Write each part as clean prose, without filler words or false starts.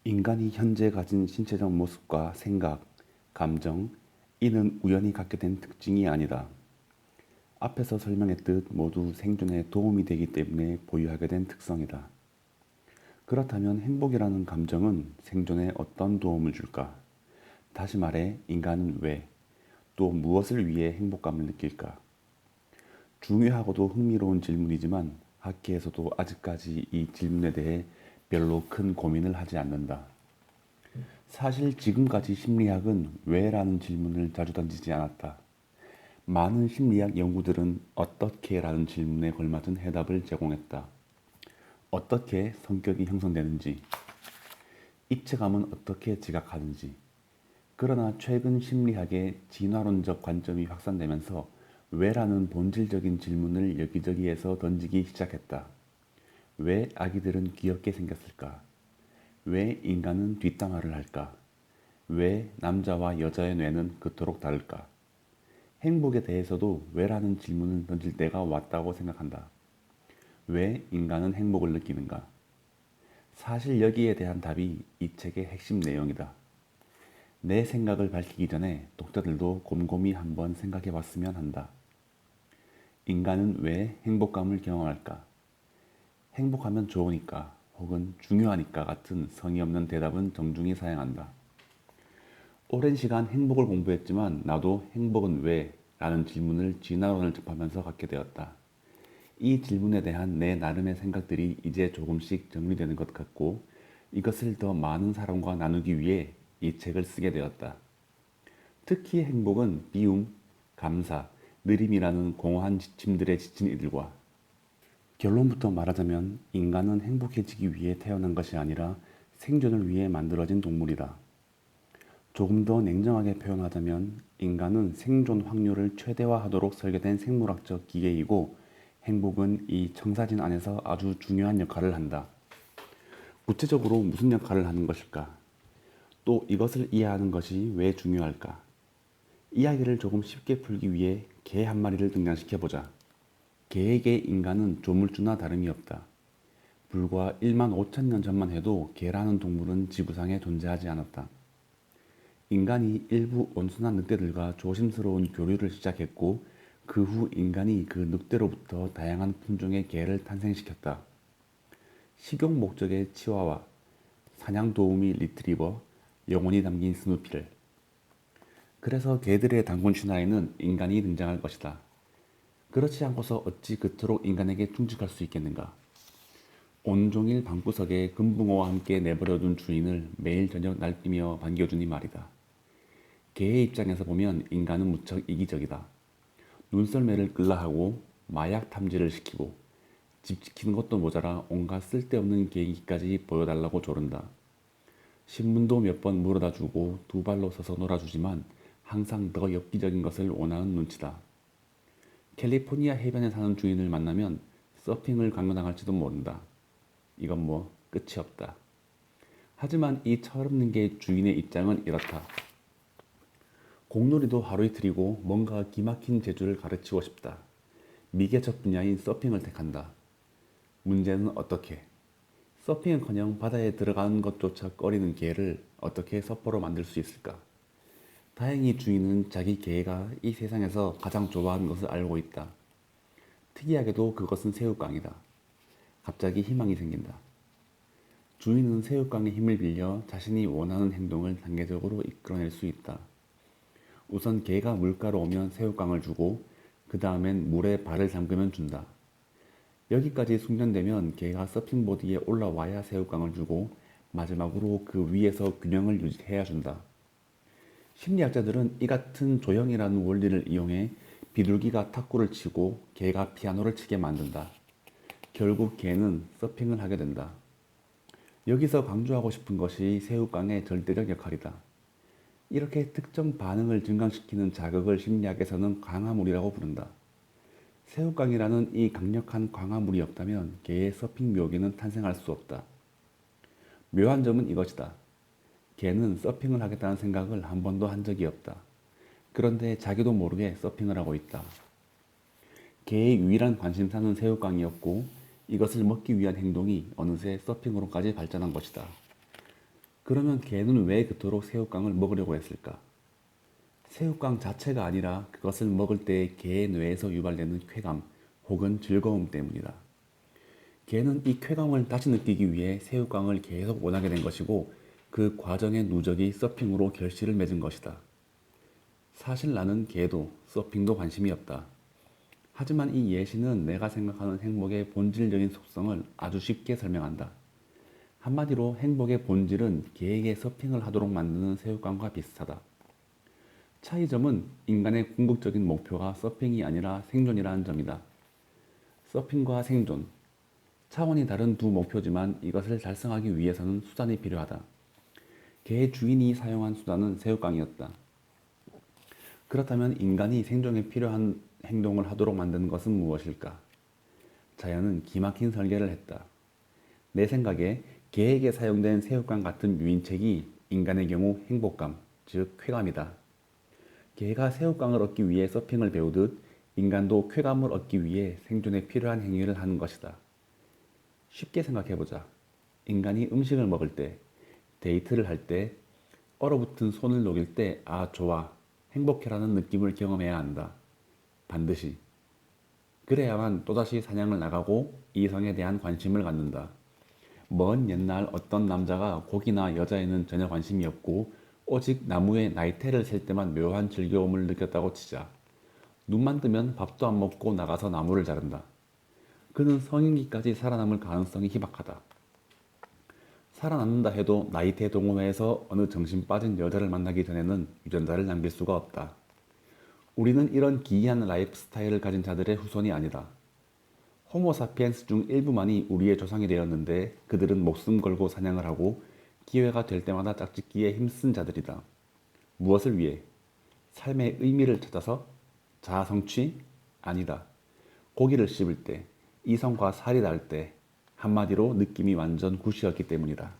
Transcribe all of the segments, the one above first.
인간이 현재 가진 신체적 모습과 생각, 감정, 이는 우연히 갖게 된 특징이 아니다. 앞에서 설명했듯 모두 생존에 도움이 되기 때문에 보유하게 된 특성이다. 그렇다면 행복이라는 감정은 생존에 어떤 도움을 줄까? 다시 말해, 인간은 왜, 또 무엇을 위해 행복감을 느낄까? 중요하고도 흥미로운 질문이지만 학계에서도 아직까지 이 질문에 대해 별로 큰 고민을 하지 않는다. 사실 지금까지 심리학은 왜라는 질문을 자주 던지지 않았다. 많은 심리학 연구들은 어떻게 라는 질문에 걸맞은 해답을 제공했다. 어떻게 성격이 형성되는지, 입체감은 어떻게 지각하는지. 그러나 최근 심리학의 진화론적 관점이 확산되면서 왜라는 본질적인 질문을 여기저기에서 던지기 시작했다. 왜 아기들은 귀엽게 생겼을까? 왜 인간은 뒷담화를 할까? 왜 남자와 여자의 뇌는 그토록 다를까? 행복에 대해서도 왜라는 질문을 던질 때가 왔다고 생각한다. 왜 인간은 행복을 느끼는가? 사실 여기에 대한 답이 이 책의 핵심 내용이다. 내 생각을 밝히기 전에 독자들도 곰곰이 한번 생각해 봤으면 한다. 인간은 왜 행복감을 경험할까? 행복하면 좋으니까 혹은 중요하니까 같은 성의 없는 대답은 정중히 사양한다. 오랜 시간 행복을 공부했지만 나도 행복은 왜? 라는 질문을 진화론을 접하면서 갖게 되었다. 이 질문에 대한 내 나름의 생각들이 이제 조금씩 정리되는 것 같고 이것을 더 많은 사람과 나누기 위해 이 책을 쓰게 되었다. 특히 행복은 비움, 감사, 느림이라는 공허한 지침들에 지친 이들과 결론부터 말하자면 인간은 행복해지기 위해 태어난 것이 아니라 생존을 위해 만들어진 동물이다. 조금 더 냉정하게 표현하자면 인간은 생존 확률을 최대화하도록 설계된 생물학적 기계이고 행복은 이 청사진 안에서 아주 중요한 역할을 한다. 구체적으로 무슨 역할을 하는 것일까? 또 이것을 이해하는 것이 왜 중요할까? 이야기를 조금 쉽게 풀기 위해 개 한 마리를 등장시켜보자. 개에게 인간은 조물주나 다름이 없다. 불과 1만 5천 년 전만 해도 개라는 동물은 지구상에 존재하지 않았다. 인간이 일부 온순한 늑대들과 조심스러운 교류를 시작했고 그 후 인간이 그 늑대로부터 다양한 품종의 개를 탄생시켰다. 식용 목적의 치와와, 사냥 도우미 리트리버, 영혼이 담긴 스누피를. 그래서 개들의 단군 신화에는 인간이 등장할 것이다. 그렇지 않고서 어찌 그토록 인간에게 충직할 수 있겠는가? 온종일 방구석에 금붕어와 함께 내버려둔 주인을 매일 저녁 날뛰며 반겨주니 말이다. 개의 입장에서 보면 인간은 무척 이기적이다. 눈썰매를 끌라하고 마약 탐지를 시키고 집 지키는 것도 모자라 온갖 쓸데없는 계기까지 보여달라고 조른다. 신문도 몇 번 물어다 주고 두 발로 서서 놀아주지만 항상 더 엽기적인 것을 원하는 눈치다. 캘리포니아 해변에 사는 주인을 만나면 서핑을 강요당할지도 모른다. 이건 뭐 끝이 없다. 하지만 이 철없는 게 주인의 입장은 이렇다. 공놀이도 하루 이틀이고 뭔가 기막힌 재주를 가르치고 싶다. 미개척 분야인 서핑을 택한다. 문제는 어떻게? 서핑은커녕 바다에 들어가는 것조차 꺼리는 개를 어떻게 서퍼로 만들 수 있을까? 다행히 주인은 자기 개가 이 세상에서 가장 좋아하는 것을 알고 있다. 특이하게도 그것은 새우깡이다. 갑자기 희망이 생긴다. 주인은 새우깡의 힘을 빌려 자신이 원하는 행동을 단계적으로 이끌어낼 수 있다. 우선 개가 물가로 오면 새우깡을 주고 그 다음엔 물에 발을 담그면 준다. 여기까지 숙련되면 개가 서핑보드에 올라와야 새우깡을 주고 마지막으로 그 위에서 균형을 유지해야 준다. 심리학자들은 이 같은 조형이라는 원리를 이용해 비둘기가 탁구를 치고 개가 피아노를 치게 만든다. 결국 개는 서핑을 하게 된다. 여기서 강조하고 싶은 것이 새우깡의 절대적 역할이다. 이렇게 특정 반응을 증강시키는 자극을 심리학에서는 광화물이라고 부른다. 새우깡이라는 이 강력한 광화물이 없다면 개의 서핑 묘기는 탄생할 수 없다. 묘한 점은 이것이다. 개는 서핑을 하겠다는 생각을 한 번도 한 적이 없다. 그런데 자기도 모르게 서핑을 하고 있다. 개의 유일한 관심사는 새우깡이었고 이것을 먹기 위한 행동이 어느새 서핑으로까지 발전한 것이다. 그러면 개는 왜 그토록 새우깡을 먹으려고 했을까? 새우깡 자체가 아니라 그것을 먹을 때 개의 뇌에서 유발되는 쾌감 혹은 즐거움 때문이다. 개는 이 쾌감을 다시 느끼기 위해 새우깡을 계속 원하게 된 것이고 그 과정의 누적이 서핑으로 결실을 맺은 것이다. 사실 나는 개도 서핑도 관심이 없다. 하지만 이 예시는 내가 생각하는 행복의 본질적인 속성을 아주 쉽게 설명한다. 한마디로 행복의 본질은 개에게 서핑을 하도록 만드는 새우깡과 비슷하다. 차이점은 인간의 궁극적인 목표가 서핑이 아니라 생존이라는 점이다. 서핑과 생존, 차원이 다른 두 목표지만 이것을 달성하기 위해서는 수단이 필요하다. 개의 주인이 사용한 수단은 새우깡이었다. 그렇다면 인간이 생존에 필요한 행동을 하도록 만든 것은 무엇일까? 자연은 기막힌 설계를 했다. 내 생각에 개에게 사용된 새우깡 같은 유인책이 인간의 경우 행복감, 즉 쾌감이다. 개가 새우깡을 얻기 위해 서핑을 배우듯 인간도 쾌감을 얻기 위해 생존에 필요한 행위를 하는 것이다. 쉽게 생각해보자. 인간이 음식을 먹을 때, 데이트를 할 때, 얼어붙은 손을 녹일 때, 아, 좋아, 행복해라는 느낌을 경험해야 한다. 반드시. 그래야만 또다시 사냥을 나가고 이성에 대한 관심을 갖는다. 먼 옛날 어떤 남자가 고기나 여자에는 전혀 관심이 없고 오직 나무에 나이테를 셀 때만 묘한 즐거움을 느꼈다고 치자. 눈만 뜨면 밥도 안 먹고 나가서 나무를 자른다. 그는 성인기까지 살아남을 가능성이 희박하다. 살아남는다 해도 나이테 동호회에서 어느 정신 빠진 여자를 만나기 전에는 유전자를 남길 수가 없다. 우리는 이런 기이한 라이프 스타일을 가진 자들의 후손이 아니다. 호모사피엔스 중 일부만이 우리의 조상이 되었는데 그들은 목숨 걸고 사냥을 하고 기회가 될 때마다 짝짓기에 힘쓴 자들이다. 무엇을 위해? 삶의 의미를 찾아서? 자아 성취? 아니다. 고기를 씹을 때, 이성과 살이 닿을 때, 한마디로 느낌이 완전 굿이었기 때문이다.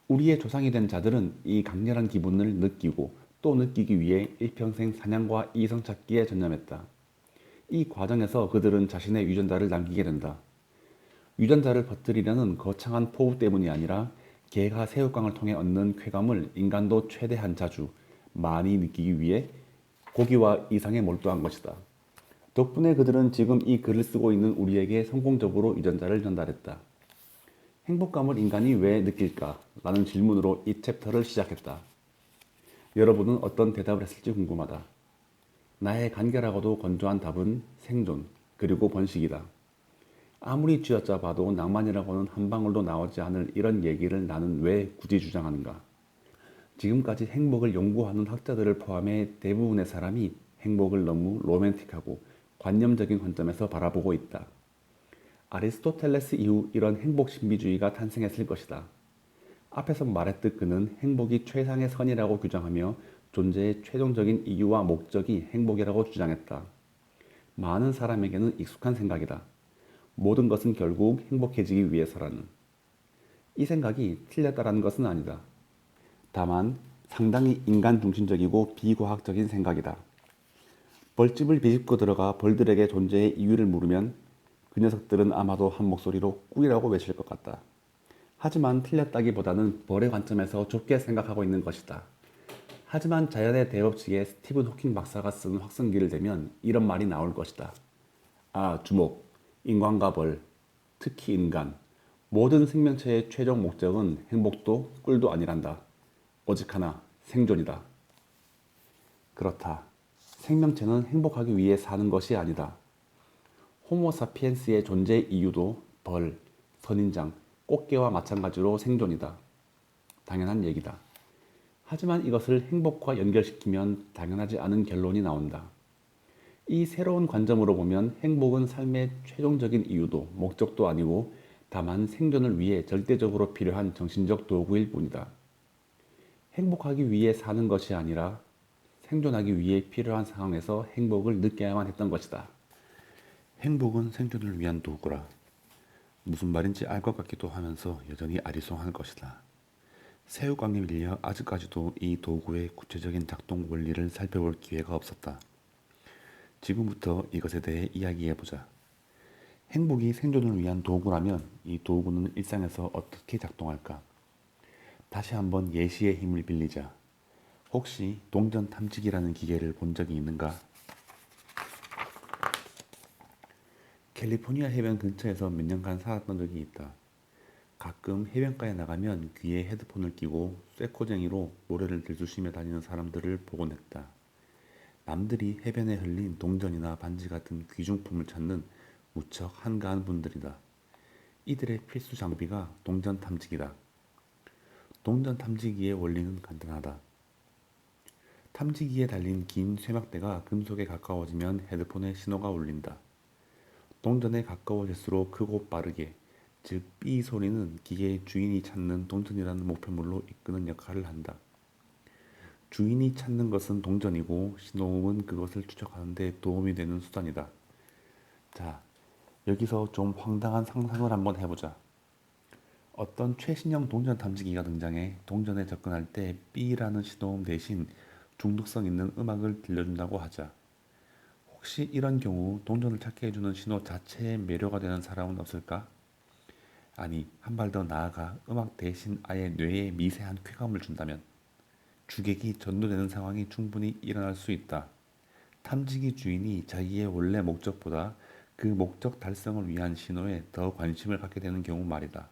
우리의 조상이 된 자들은 이 강렬한 기분을 느끼고 또 느끼기 위해 일평생 사냥과 이성 찾기에 전념했다. 이 과정에서 그들은 자신의 유전자를 남기게 된다. 유전자를 퍼뜨리려는 거창한 포부 때문이 아니라 개가 새우깡을 통해 얻는 쾌감을 인간도 최대한 자주, 많이 느끼기 위해 고기와 이상에 몰두한 것이다. 덕분에 그들은 지금 이 글을 쓰고 있는 우리에게 성공적으로 유전자를 전달했다. 행복감을 인간이 왜 느낄까? 라는 질문으로 이 챕터를 시작했다. 여러분은 어떤 대답을 했을지 궁금하다. 나의 간결하고도 건조한 답은 생존, 그리고 번식이다. 아무리 쥐어짜 봐도 낭만이라고는 한 방울도 나오지 않을 이런 얘기를 나는 왜 굳이 주장하는가? 지금까지 행복을 연구하는 학자들을 포함해 대부분의 사람이 행복을 너무 로맨틱하고 관념적인 관점에서 바라보고 있다. 아리스토텔레스 이후 이런 행복 신비주의가 탄생했을 것이다. 앞에서 말했듯 그는 행복이 최상의 선이라고 규정하며 존재의 최종적인 이유와 목적이 행복이라고 주장했다. 많은 사람에게는 익숙한 생각이다. 모든 것은 결국 행복해지기 위해서라는. 이 생각이 틀렸다라는 것은 아니다. 다만 상당히 인간 중심적이고 비과학적인 생각이다. 벌집을 비집고 들어가 벌들에게 존재의 이유를 물으면 그 녀석들은 아마도 한 목소리로 꿀이라고 외칠 것 같다. 하지만 틀렸다기보다는 벌의 관점에서 좁게 생각하고 있는 것이다. 하지만 자연의 대법칙에 스티븐 호킹 박사가 쓴 확성기를 대면 이런 말이 나올 것이다. 아, 주목. 인간과 벌, 특히 인간. 모든 생명체의 최종 목적은 행복도 꿀도 아니란다. 오직 하나, 생존이다. 그렇다. 생명체는 행복하기 위해 사는 것이 아니다. 호모사피엔스의 존재 이유도 벌, 선인장, 꽃게와 마찬가지로 생존이다. 당연한 얘기다. 하지만 이것을 행복과 연결시키면 당연하지 않은 결론이 나온다. 이 새로운 관점으로 보면 행복은 삶의 최종적인 이유도 목적도 아니고 다만 생존을 위해 절대적으로 필요한 정신적 도구일 뿐이다. 행복하기 위해 사는 것이 아니라 생존하기 위해 필요한 상황에서 행복을 느껴야만 했던 것이다. 행복은 생존을 위한 도구라. 무슨 말인지 알 것 같기도 하면서 여전히 아리송할 것이다. 새우깡에 밀려 아직까지도 이 도구의 구체적인 작동 원리를 살펴볼 기회가 없었다. 지금부터 이것에 대해 이야기해보자. 행복이 생존을 위한 도구라면 이 도구는 일상에서 어떻게 작동할까? 다시 한번 예시의 힘을 빌리자. 혹시 동전 탐지기라는 기계를 본 적이 있는가? 캘리포니아 해변 근처에서 몇 년간 살았던 적이 있다. 가끔 해변가에 나가면 귀에 헤드폰을 끼고 쇠코쟁이로 노래를 들쑤시며 다니는 사람들을 보곤 했다. 남들이 해변에 흘린 동전이나 반지 같은 귀중품을 찾는 무척 한가한 분들이다. 이들의 필수 장비가 동전 탐지기다. 동전 탐지기의 원리는 간단하다. 탐지기에 달린 긴 쇠막대가 금속에 가까워지면 헤드폰에 신호가 울린다. 동전에 가까워질수록 크고 빠르게, 즉 삐 소리는 기계의 주인이 찾는 동전이라는 목표물로 이끄는 역할을 한다. 주인이 찾는 것은 동전이고 신호음은 그것을 추적하는 데 도움이 되는 수단이다. 자, 여기서 좀 황당한 상상을 한번 해보자. 어떤 최신형 동전 탐지기가 등장해 동전에 접근할 때 삐라는 신호음 대신 중독성 있는 음악을 들려준다고 하자. 혹시 이런 경우 동전을 찾게 해주는 신호 자체에 매료가 되는 사람은 없을까? 아니, 한 발 더 나아가 음악 대신 아예 뇌에 미세한 쾌감을 준다면 주객이 전도되는 상황이 충분히 일어날 수 있다. 탐지기 주인이 자기의 원래 목적보다 그 목적 달성을 위한 신호에 더 관심을 갖게 되는 경우 말이다.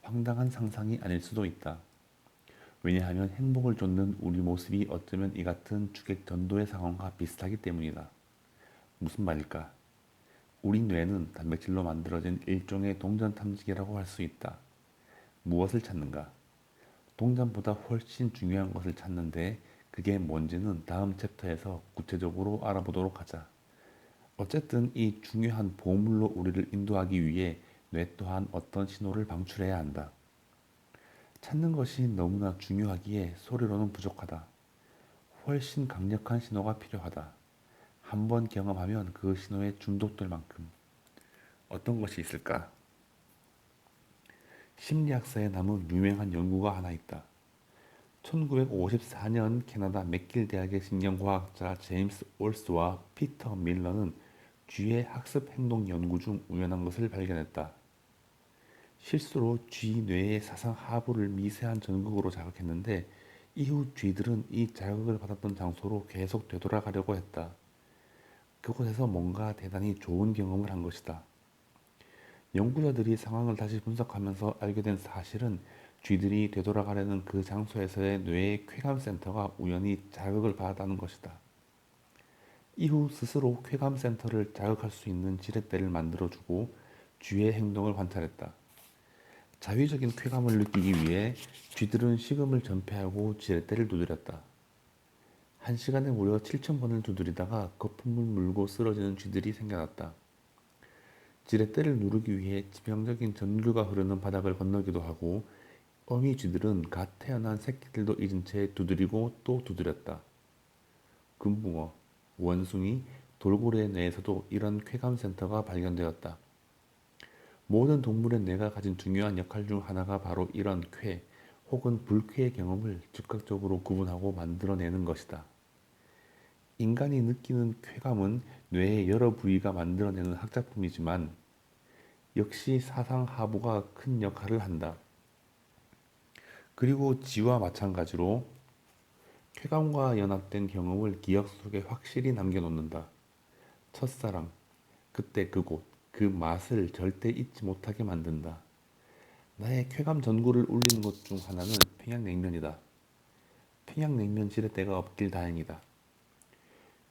황당한 상상이 아닐 수도 있다. 왜냐하면 행복을 쫓는 우리 모습이 어쩌면 이 같은 주객 전도의 상황과 비슷하기 때문이다. 무슨 말일까? 우리 뇌는 단백질로 만들어진 일종의 동전 탐지기라고 할 수 있다. 무엇을 찾는가? 동전보다 훨씬 중요한 것을 찾는데 그게 뭔지는 다음 챕터에서 구체적으로 알아보도록 하자. 어쨌든 이 중요한 보물로 우리를 인도하기 위해 뇌 또한 어떤 신호를 방출해야 한다. 찾는 것이 너무나 중요하기에 소리로는 부족하다. 훨씬 강력한 신호가 필요하다. 한번 경험하면 그 신호에 중독될 만큼. 어떤 것이 있을까? 심리학사에 남은 유명한 연구가 하나 있다. 1954년 캐나다 맥길 대학의 신경과학자 제임스 올스와 피터 밀러는 쥐의 학습 행동 연구 중 우연한 것을 발견했다. 실수로 쥐 뇌의 사상 하부를 미세한 전극으로 자극했는데 이후 쥐들은 이 자극을 받았던 장소로 계속 되돌아가려고 했다. 그곳에서 뭔가 대단히 좋은 경험을 한 것이다. 연구자들이 상황을 다시 분석하면서 알게 된 사실은 쥐들이 되돌아가려는 그 장소에서의 뇌의 쾌감 센터가 우연히 자극을 받았다는 것이다. 이후 스스로 쾌감 센터를 자극할 수 있는 지렛대를 만들어주고 쥐의 행동을 관찰했다. 자위적인 쾌감을 느끼기 위해 쥐들은 식음을 전폐하고 지렛대를 두드렸다. 한 시간에 무려 7,000번을 두드리다가 거품을 물고 쓰러지는 쥐들이 생겨났다. 지렛대를 누르기 위해 치명적인 전류가 흐르는 바닥을 건너기도 하고 어미 쥐들은 갓 태어난 새끼들도 잊은 채 두드리고 또 두드렸다. 금붕어, 원숭이, 돌고래의 뇌에서도 이런 쾌감 센터가 발견되었다. 모든 동물의 뇌가 가진 중요한 역할 중 하나가 바로 이런 쾌 혹은 불쾌의 경험을 즉각적으로 구분하고 만들어내는 것이다. 인간이 느끼는 쾌감은 뇌의 여러 부위가 만들어내는 학작품이지만 역시 사상 하부가 큰 역할을 한다. 그리고 쥐와 마찬가지로 쾌감과 연합된 경험을 기억 속에 확실히 남겨놓는다. 첫사랑, 그때 그곳, 그 맛을 절대 잊지 못하게 만든다. 나의 쾌감 전구를 울리는 것 중 하나는 평양냉면이다. 평양냉면 지렛대가 없길 다행이다.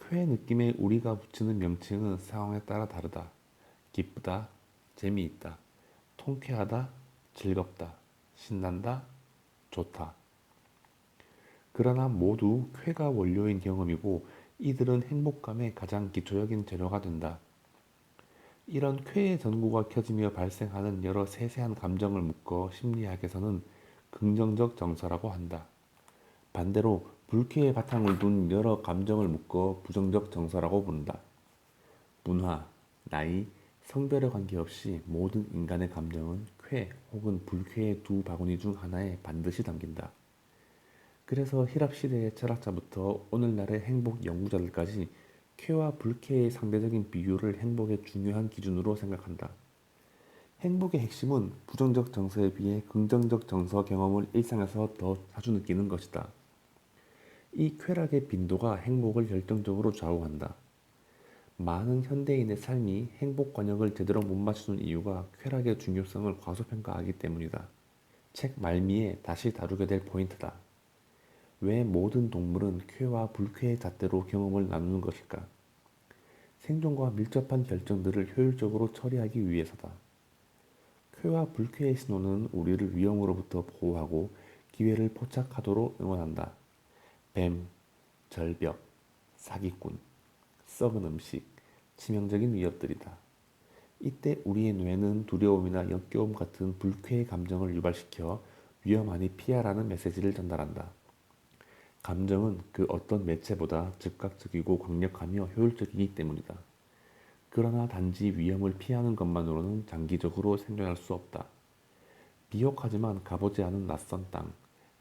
쾌의 느낌에 우리가 붙이는 명칭은 상황에 따라 다르다. 기쁘다, 재미있다, 통쾌하다, 즐겁다, 신난다, 좋다. 그러나 모두 쾌가 원료인 경험이고 이들은 행복감의 가장 기초적인 재료가 된다. 이런 쾌의 전구가 켜지며 발생하는 여러 세세한 감정을 묶어 심리학에서는 긍정적 정서라고 한다. 반대로 불쾌의 바탕을 둔 여러 감정을 묶어 부정적 정서라고 부른다. 문화, 나이, 성별에 관계없이 모든 인간의 감정은 쾌 혹은 불쾌의 두 바구니 중 하나에 반드시 담긴다. 그래서 힐랍 시대의 철학자부터 오늘날의 행복 연구자들까지 쾌와 불쾌의 상대적인 비교를 행복의 중요한 기준으로 생각한다. 행복의 핵심은 부정적 정서에 비해 긍정적 정서 경험을 일상에서 더 자주 느끼는 것이다. 이 쾌락의 빈도가 행복을 결정적으로 좌우한다. 많은 현대인의 삶이 행복관역을 제대로 못 맞추는 이유가 쾌락의 중요성을 과소평가하기 때문이다. 책 말미에 다시 다루게 될 포인트다. 왜 모든 동물은 쾌와 불쾌의 잣대로 경험을 나누는 것일까? 생존과 밀접한 결정들을 효율적으로 처리하기 위해서다. 쾌와 불쾌의 신호는 우리를 위험으로부터 보호하고 기회를 포착하도록 응원한다. 뱀, 절벽, 사기꾼, 썩은 음식, 치명적인 위협들이다. 이때 우리의 뇌는 두려움이나 역겨움 같은 불쾌의 감정을 유발시켜 위험하니 피하라는 메시지를 전달한다. 감정은 그 어떤 매체보다 즉각적이고 강력하며 효율적이기 때문이다. 그러나 단지 위험을 피하는 것만으로는 장기적으로 생존할 수 없다. 비옥하지만 가보지 않은 낯선 땅,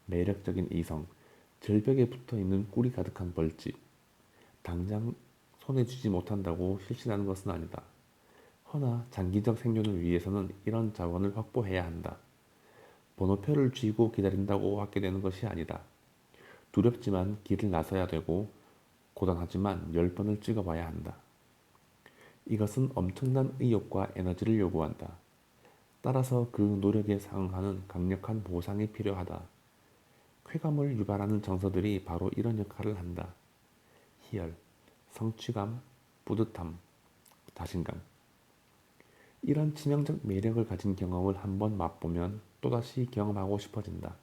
매력적인 이성, 절벽에 붙어있는 꿀이 가득한 벌집. 당장 손에 쥐지 못한다고 실신하는 것은 아니다. 허나 장기적 생존을 위해서는 이런 자원을 확보해야 한다. 번호표를 쥐고 기다린다고 갖게 되는 것이 아니다. 두렵지만 길을 나서야 되고 고단하지만 10번을 찍어봐야 한다. 이것은 엄청난 의욕과 에너지를 요구한다. 따라서 그 노력에 상응하는 강력한 보상이 필요하다. 쾌감을 유발하는 정서들이 바로 이런 역할을 한다. 희열, 성취감, 뿌듯함, 자신감. 이런 치명적 매력을 가진 경험을 한번 맛보면 또다시 경험하고 싶어진다.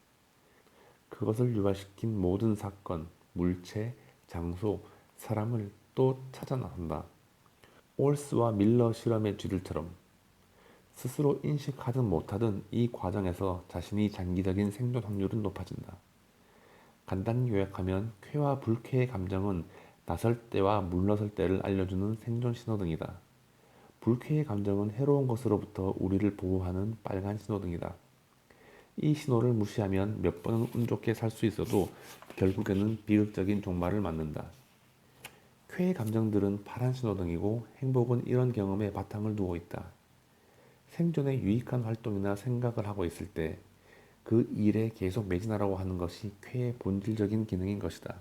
그것을 유발시킨 모든 사건, 물체, 장소, 사람을 또 찾아 나선다. 올스와 밀러 실험의 쥐들처럼 스스로 인식하든 못하든 이 과정에서 자신이 장기적인 생존 확률은 높아진다. 간단히 요약하면 쾌와 불쾌의 감정은 나설 때와 물러설 때를 알려주는 생존 신호등이다. 불쾌의 감정은 해로운 것으로부터 우리를 보호하는 빨간 신호등이다. 이 신호를 무시하면 몇 번은 운 좋게 살 수 있어도 결국에는 비극적인 종말을 맞는다. 쾌의 감정들은 파란 신호등이고 행복은 이런 경험에 바탕을 두고 있다. 생존에 유익한 활동이나 생각을 하고 있을 때 그 일에 계속 매진하라고 하는 것이 쾌의 본질적인 기능인 것이다.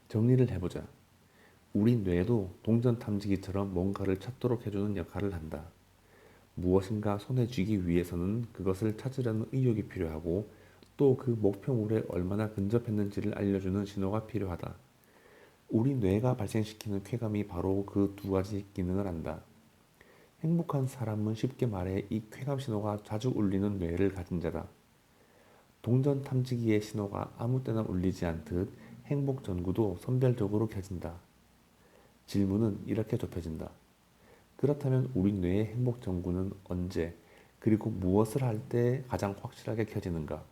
정리를 해보자. 우리 뇌도 동전 탐지기처럼 뭔가를 찾도록 해주는 역할을 한다. 무엇인가 손에 쥐기 위해서는 그것을 찾으려는 의욕이 필요하고 또 그 목표물에 얼마나 근접했는지를 알려주는 신호가 필요하다. 우리 뇌가 발생시키는 쾌감이 바로 그 두 가지 기능을 한다. 행복한 사람은 쉽게 말해 이 쾌감 신호가 자주 울리는 뇌를 가진 자다. 동전 탐지기의 신호가 아무 때나 울리지 않듯 행복 전구도 선별적으로 켜진다. 질문은 이렇게 좁혀진다. 그렇다면 우리 뇌의 행복 전구는 언제, 그리고 무엇을 할 때 가장 확실하게 켜지는가?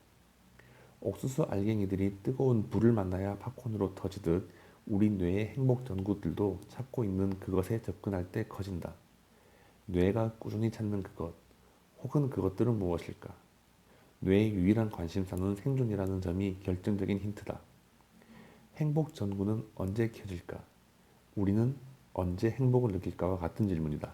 옥수수 알갱이들이 뜨거운 불을 만나야 팝콘으로 터지듯 우리 뇌의 행복 전구들도 찾고 있는 그것에 접근할 때 커진다. 뇌가 꾸준히 찾는 그것, 혹은 그것들은 무엇일까? 뇌의 유일한 관심사는 생존이라는 점이 결정적인 힌트다. 행복 전구는 언제 켜질까? 우리는 언제 행복을 느낄까와 같은 질문이다.